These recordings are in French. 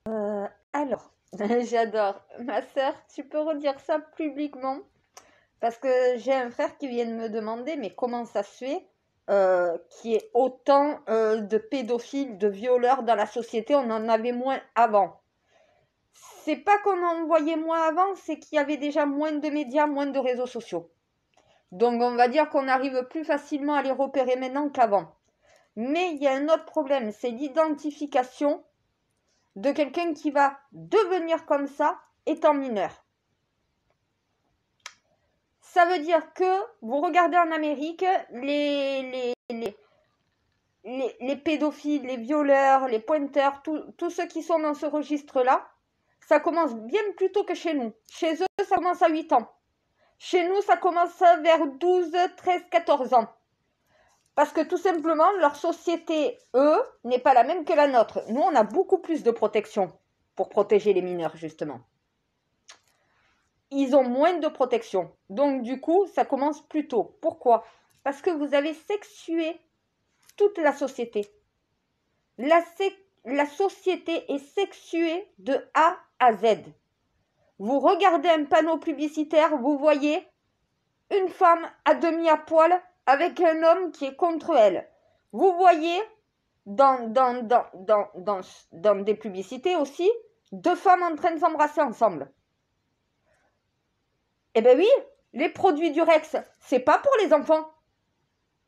Alors, j'adore. Ma sœur, tu peux redire ça publiquement? Parce que j'ai un frère qui vient de me demander, mais comment ça se fait qu'il y ait autant de pédophiles, de violeurs dans la société? On en avait moins avant. C'est pas qu'on en voyait moins avant, c'est qu'il y avait déjà moins de médias, moins de réseaux sociaux. Donc on va dire qu'on arrive plus facilement à les repérer maintenant qu'avant. Mais il y a un autre problème, c'est l'identification de quelqu'un qui va devenir comme ça étant mineur. Ça veut dire que vous regardez en Amérique, les pédophiles, les violeurs, les pointeurs, tous ceux qui sont dans ce registre-là, ça commence bien plus tôt que chez nous. Chez eux, ça commence à 8 ans. Chez nous, ça commence vers 12, 13, 14 ans. Parce que tout simplement, leur société, eux, n'est pas la même que la nôtre. Nous, on a beaucoup plus de protection pour protéger les mineurs, justement. Ils ont moins de protection. Donc, du coup, ça commence plus tôt. Pourquoi? Parce que vous avez sexué toute la société. La société est sexuée de A à Z. Vous regardez un panneau publicitaire, vous voyez une femme à demi à poil avec un homme qui est contre elle. Vous voyez dans des publicités aussi, deux femmes en train de s'embrasser ensemble. Eh bien oui, les produits du Rex, c'est pas pour les enfants.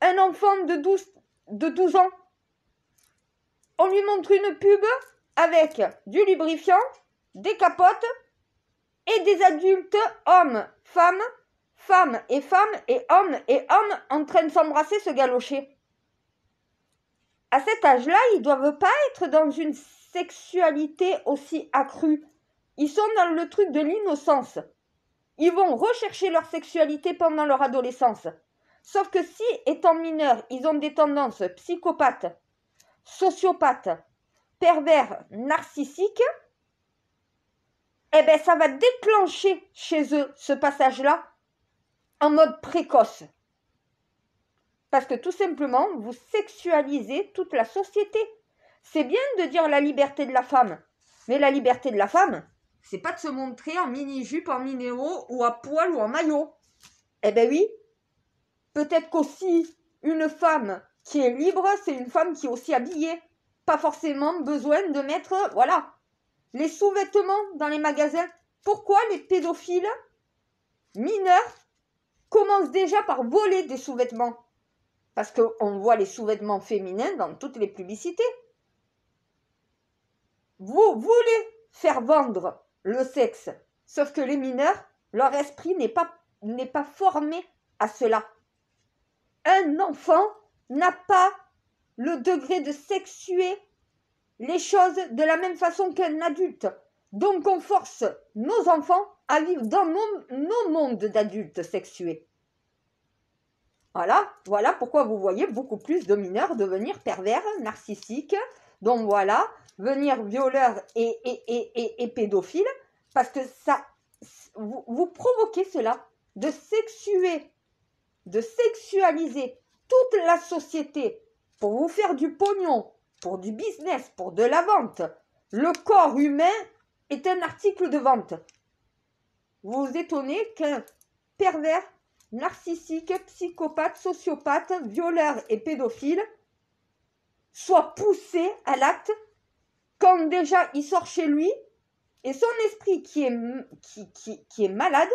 Un enfant de 12 ans, on lui montre une pub avec du lubrifiant, des capotes et des adultes, hommes, femmes et hommes en train de s'embrasser, se galocher. À cet âge-là, ils ne doivent pas être dans une sexualité aussi accrue. Ils sont dans le truc de l'innocence. Ils vont rechercher leur sexualité pendant leur adolescence. Sauf que si, étant mineurs, ils ont des tendances psychopathes, sociopathes, pervers, narcissiques, eh bien, ça va déclencher chez eux ce passage-là en mode précoce. Parce que tout simplement, vous sexualisez toute la société. C'est bien de dire la liberté de la femme, mais la liberté de la femme, c'est pas de se montrer en mini-jupe, en mini-haut, ou à poil, ou en maillot. Eh ben oui, peut-être qu'aussi, une femme qui est libre, c'est une femme qui est aussi habillée. Pas forcément besoin de mettre, voilà, les sous-vêtements dans les magasins. Pourquoi les pédophiles mineurs commencent déjà par voler des sous-vêtements? Parce qu'on voit les sous-vêtements féminins dans toutes les publicités. Vous voulez faire vendre le sexe, sauf que les mineurs, leur esprit n'est pas formé à cela. Un enfant n'a pas le degré de sexuer les choses de la même façon qu'un adulte. Donc on force nos enfants à vivre dans nos mondes d'adultes sexués. Voilà pourquoi vous voyez beaucoup plus de mineurs devenir pervers, narcissiques, donc voilà, venir violeurs et pédophiles, parce que ça, vous provoquez cela, de sexualiser toute la société pour vous faire du pognon, pour du business, pour de la vente. Le corps humain est un article de vente. Vous vous étonnez qu'un pervers, narcissique, psychopathe, sociopathe, violeur et pédophile soit poussé à l'acte quand déjà il sort chez lui et son esprit qui est malade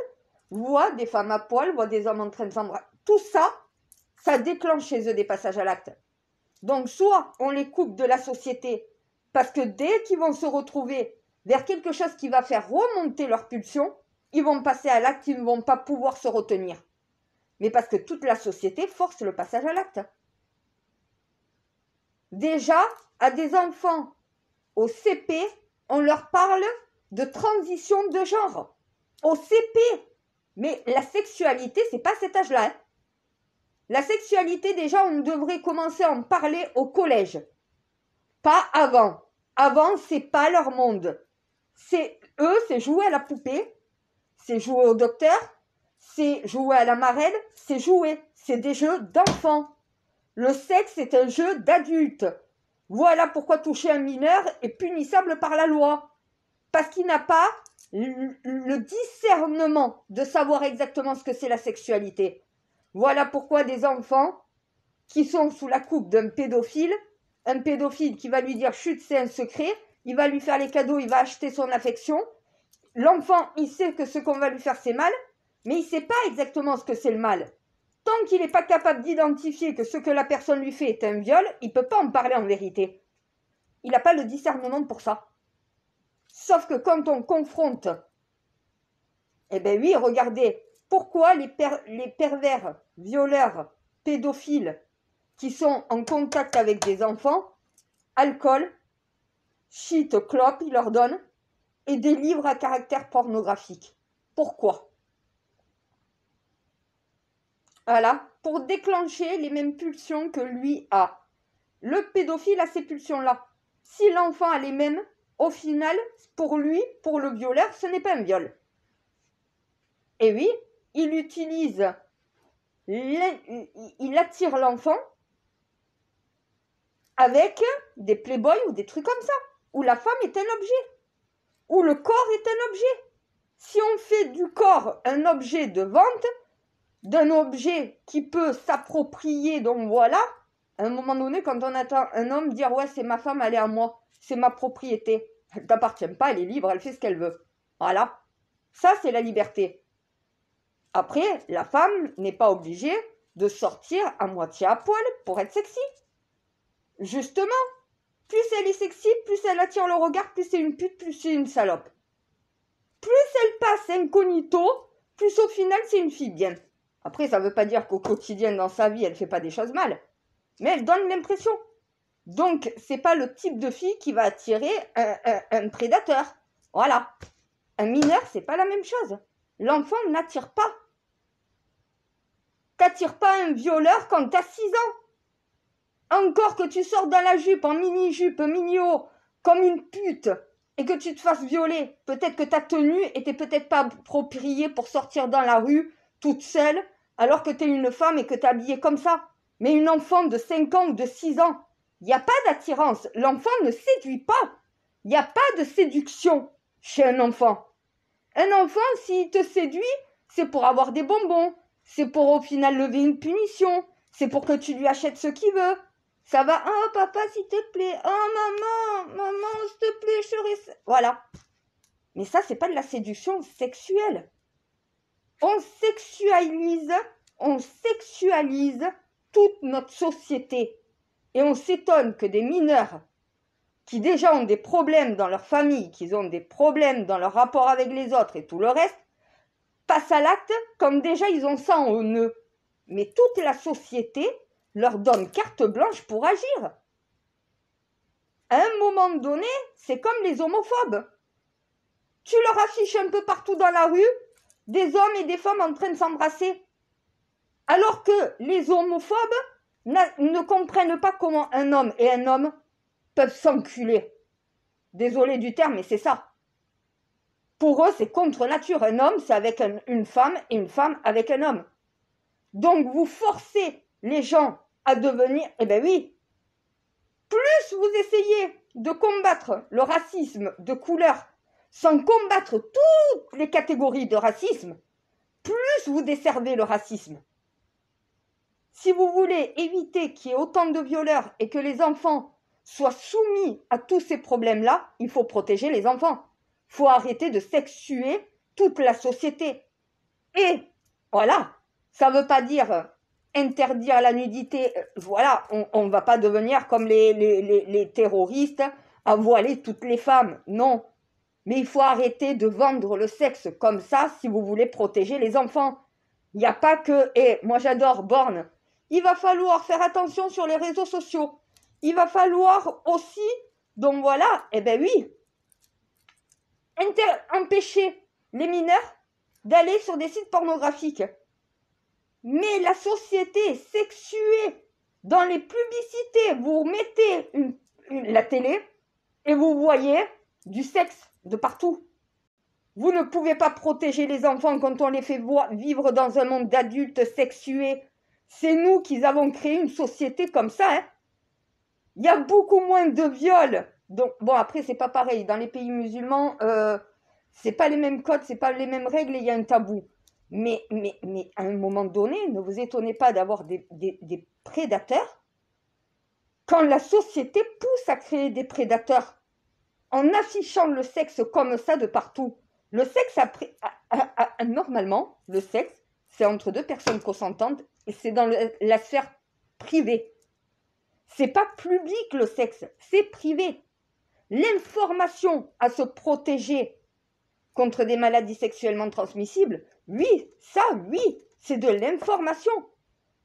voit des femmes à poil, voit des hommes en train de s'embrasser. Tout ça, ça déclenche chez eux des passages à l'acte. Donc soit on les coupe de la société parce que dès qu'ils vont se retrouver vers quelque chose qui va faire remonter leur pulsion, ils vont passer à l'acte, ils ne vont pas pouvoir se retenir. Mais parce que toute la société force le passage à l'acte. Déjà, à des enfants au CP, on leur parle de transition de genre. Au CP. Mais la sexualité, c'est pas cet âge-là. Hein. La sexualité, déjà, on devrait commencer à en parler au collège. Pas avant. Avant, c'est pas leur monde. Eux, c'est jouer à la poupée, c'est jouer au docteur, c'est jouer à la marelle, c'est jouer. C'est des jeux d'enfants. Le sexe est un jeu d'adulte. Voilà pourquoi toucher un mineur est punissable par la loi. Parce qu'il n'a pas le discernement de savoir exactement ce que c'est la sexualité. Voilà pourquoi des enfants qui sont sous la coupe d'un pédophile, un pédophile qui va lui dire « chut, c'est un secret », il va lui faire les cadeaux, il va acheter son affection. L'enfant, il sait que ce qu'on va lui faire, c'est mal, mais il ne sait pas exactement ce que c'est le mal. Tant qu'il n'est pas capable d'identifier que ce que la personne lui fait est un viol, il ne peut pas en parler en vérité. Il n'a pas le discernement pour ça. Sauf que quand on confronte, eh bien oui, regardez, pourquoi les pervers, violeurs, pédophiles, qui sont en contact avec des enfants, alcool, shit, clope, ils leur donnent, et des livres à caractère pornographique. Pourquoi? Voilà, pour déclencher les mêmes pulsions que lui a. Le pédophile a ces pulsions-là. Si l'enfant a les mêmes, au final, pour lui, pour le violeur, ce n'est pas un viol. Et oui, il attire l'enfant avec des playboys ou des trucs comme ça, où la femme est un objet, où le corps est un objet. Si on fait du corps un objet de vente, d'un objet qui peut s'approprier, donc voilà, à un moment donné, quand on attend un homme dire « ouais, c'est ma femme, elle est à moi, c'est ma propriété », elle ne t'appartient pas, elle est libre, elle fait ce qu'elle veut. Voilà, ça c'est la liberté. Après, la femme n'est pas obligée de sortir à moitié à poil pour être sexy. Justement, plus elle est sexy, plus elle attire le regard, plus c'est une pute, plus c'est une salope. Plus elle passe incognito, plus au final c'est une fille bien. Après, ça ne veut pas dire qu'au quotidien dans sa vie, elle ne fait pas des choses mal. Mais elle donne l'impression. Donc, ce n'est pas le type de fille qui va attirer un prédateur. Voilà. Un mineur, c'est pas la même chose. L'enfant n'attire pas. T'attires pas un violeur quand tu as 6 ans. Encore que tu sortes dans la jupe, en mini-jupe, mini-haut, comme une pute, et que tu te fasses violer. Peut-être que ta tenue était peut-être pas appropriée pour sortir dans la rue, toute seule, alors que tu es une femme et que tu es habillée comme ça. Mais une enfant de 5 ans ou de 6 ans, il n'y a pas d'attirance. L'enfant ne séduit pas. Il n'y a pas de séduction chez un enfant. Un enfant, s'il te séduit, c'est pour avoir des bonbons. C'est pour au final lever une punition. C'est pour que tu lui achètes ce qu'il veut. Ça va, oh papa, s'il te plaît. Oh maman, s'il te plaît, chérie. Voilà. Mais ça, c'est pas de la séduction sexuelle. On sexualise toute notre société. Et on s'étonne que des mineurs qui déjà ont des problèmes dans leur famille, qui ont des problèmes dans leur rapport avec les autres et tout le reste, passent à l'acte comme déjà ils ont ça en eux. Mais toute la société leur donne carte blanche pour agir. À un moment donné, c'est comme les homophobes. Tu leur affiches un peu partout dans la rue des hommes et des femmes en train de s'embrasser. Alors que les homophobes ne comprennent pas comment un homme et un homme peuvent s'enculer. Désolé du terme, mais c'est ça. Pour eux, c'est contre nature. Un homme, c'est avec une femme et une femme avec un homme. Donc, vous forcez les gens à devenir... Eh bien oui, plus vous essayez de combattre le racisme de couleur sans combattre toutes les catégories de racisme, plus vous desservez le racisme. Si vous voulez éviter qu'il y ait autant de violeurs et que les enfants soient soumis à tous ces problèmes-là, il faut protéger les enfants. Il faut arrêter de sexuer toute la société. Et voilà, ça ne veut pas dire interdire la nudité. Voilà, on ne va pas devenir comme les terroristes à voiler toutes les femmes. Non, mais il faut arrêter de vendre le sexe comme ça si vous voulez protéger les enfants. Il n'y a pas que... Et moi j'adore Borne. Il va falloir faire attention sur les réseaux sociaux. Il va falloir aussi, donc voilà, eh bien oui, empêcher les mineurs d'aller sur des sites pornographiques. Mais la société est sexuée. Dans les publicités, vous mettez la télé et vous voyez du sexe de partout. Vous ne pouvez pas protéger les enfants quand on les fait vivre dans un monde d'adultes sexués. C'est nous qui avons créé une société comme ça. Il y a beaucoup moins de viols Donc, bon, après, c'est pas pareil. Dans les pays musulmans, c'est pas les mêmes codes, c'est pas les mêmes règles et il y a un tabou. Mais à un moment donné, ne vous étonnez pas d'avoir des prédateurs quand la société pousse à créer des prédateurs en affichant le sexe comme ça de partout. Le sexe, normalement, le sexe, c'est entre deux personnes consentantes et c'est dans la sphère privée. C'est pas public le sexe, c'est privé. L'information à se protéger contre des maladies sexuellement transmissibles, oui, c'est de l'information.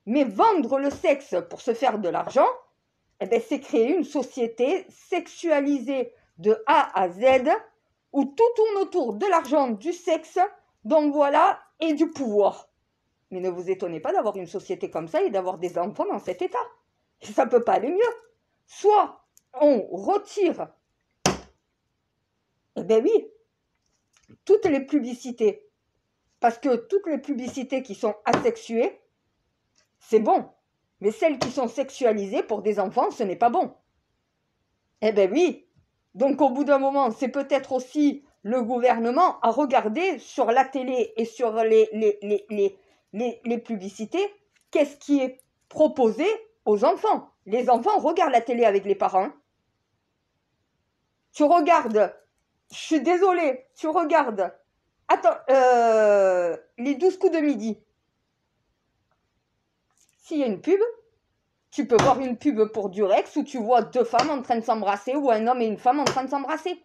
Mais vendre le sexe pour se faire de l'argent, eh ben, c'est créer une société sexualisée de A à Z, où tout tourne autour de l'argent, du sexe, donc voilà, et du pouvoir. Mais ne vous étonnez pas d'avoir une société comme ça et d'avoir des enfants dans cet état. Ça ne peut pas aller mieux. Soit on retire, eh bien oui, toutes les publicités, parce que toutes les publicités qui sont asexuées, c'est bon. Mais celles qui sont sexualisées pour des enfants, ce n'est pas bon. Eh bien oui. Donc au bout d'un moment, c'est peut-être aussi le gouvernement à regarder sur la télé et sur les publicités, qu'est-ce qui est proposé aux enfants. Les enfants regardent la télé avec les parents. Tu regardes, je suis désolée, tu regardes, attends, les 12 coups de midi. S'il y a une pub, tu peux voir une pub pour Durex où tu vois deux femmes en train de s'embrasser ou un homme et une femme en train de s'embrasser.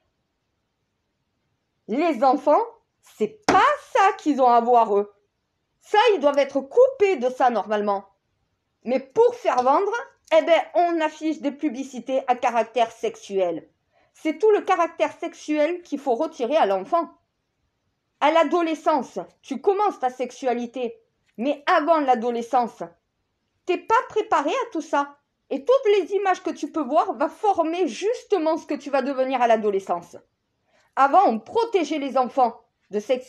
Les enfants, c'est pas ça qu'ils ont à voir eux. Ça, ils doivent être coupés de ça normalement. Mais pour faire vendre, eh ben, on affiche des publicités à caractère sexuel. C'est tout le caractère sexuel qu'il faut retirer à l'enfant. À l'adolescence, tu commences ta sexualité. Mais avant l'adolescence, t'es pas préparé à tout ça. Et toutes les images que tu peux voir vont former justement ce que tu vas devenir à l'adolescence. Avant, on protégeait les enfants de cette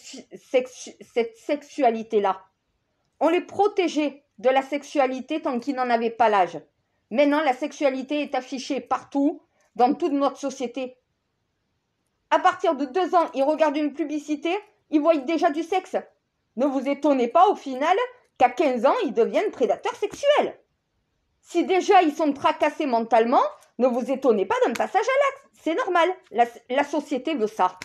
sexualité-là. On les protégeait de la sexualité tant qu'ils n'en avaient pas l'âge. Maintenant, la sexualité est affichée partout, dans toute notre société. À partir de 2 ans, ils regardent une publicité, ils voient déjà du sexe. Ne vous étonnez pas au final qu'à 15 ans, ils deviennent prédateurs sexuels. Si déjà ils sont tracassés mentalement, ne vous étonnez pas d'un passage à l'acte. C'est normal, la société veut ça.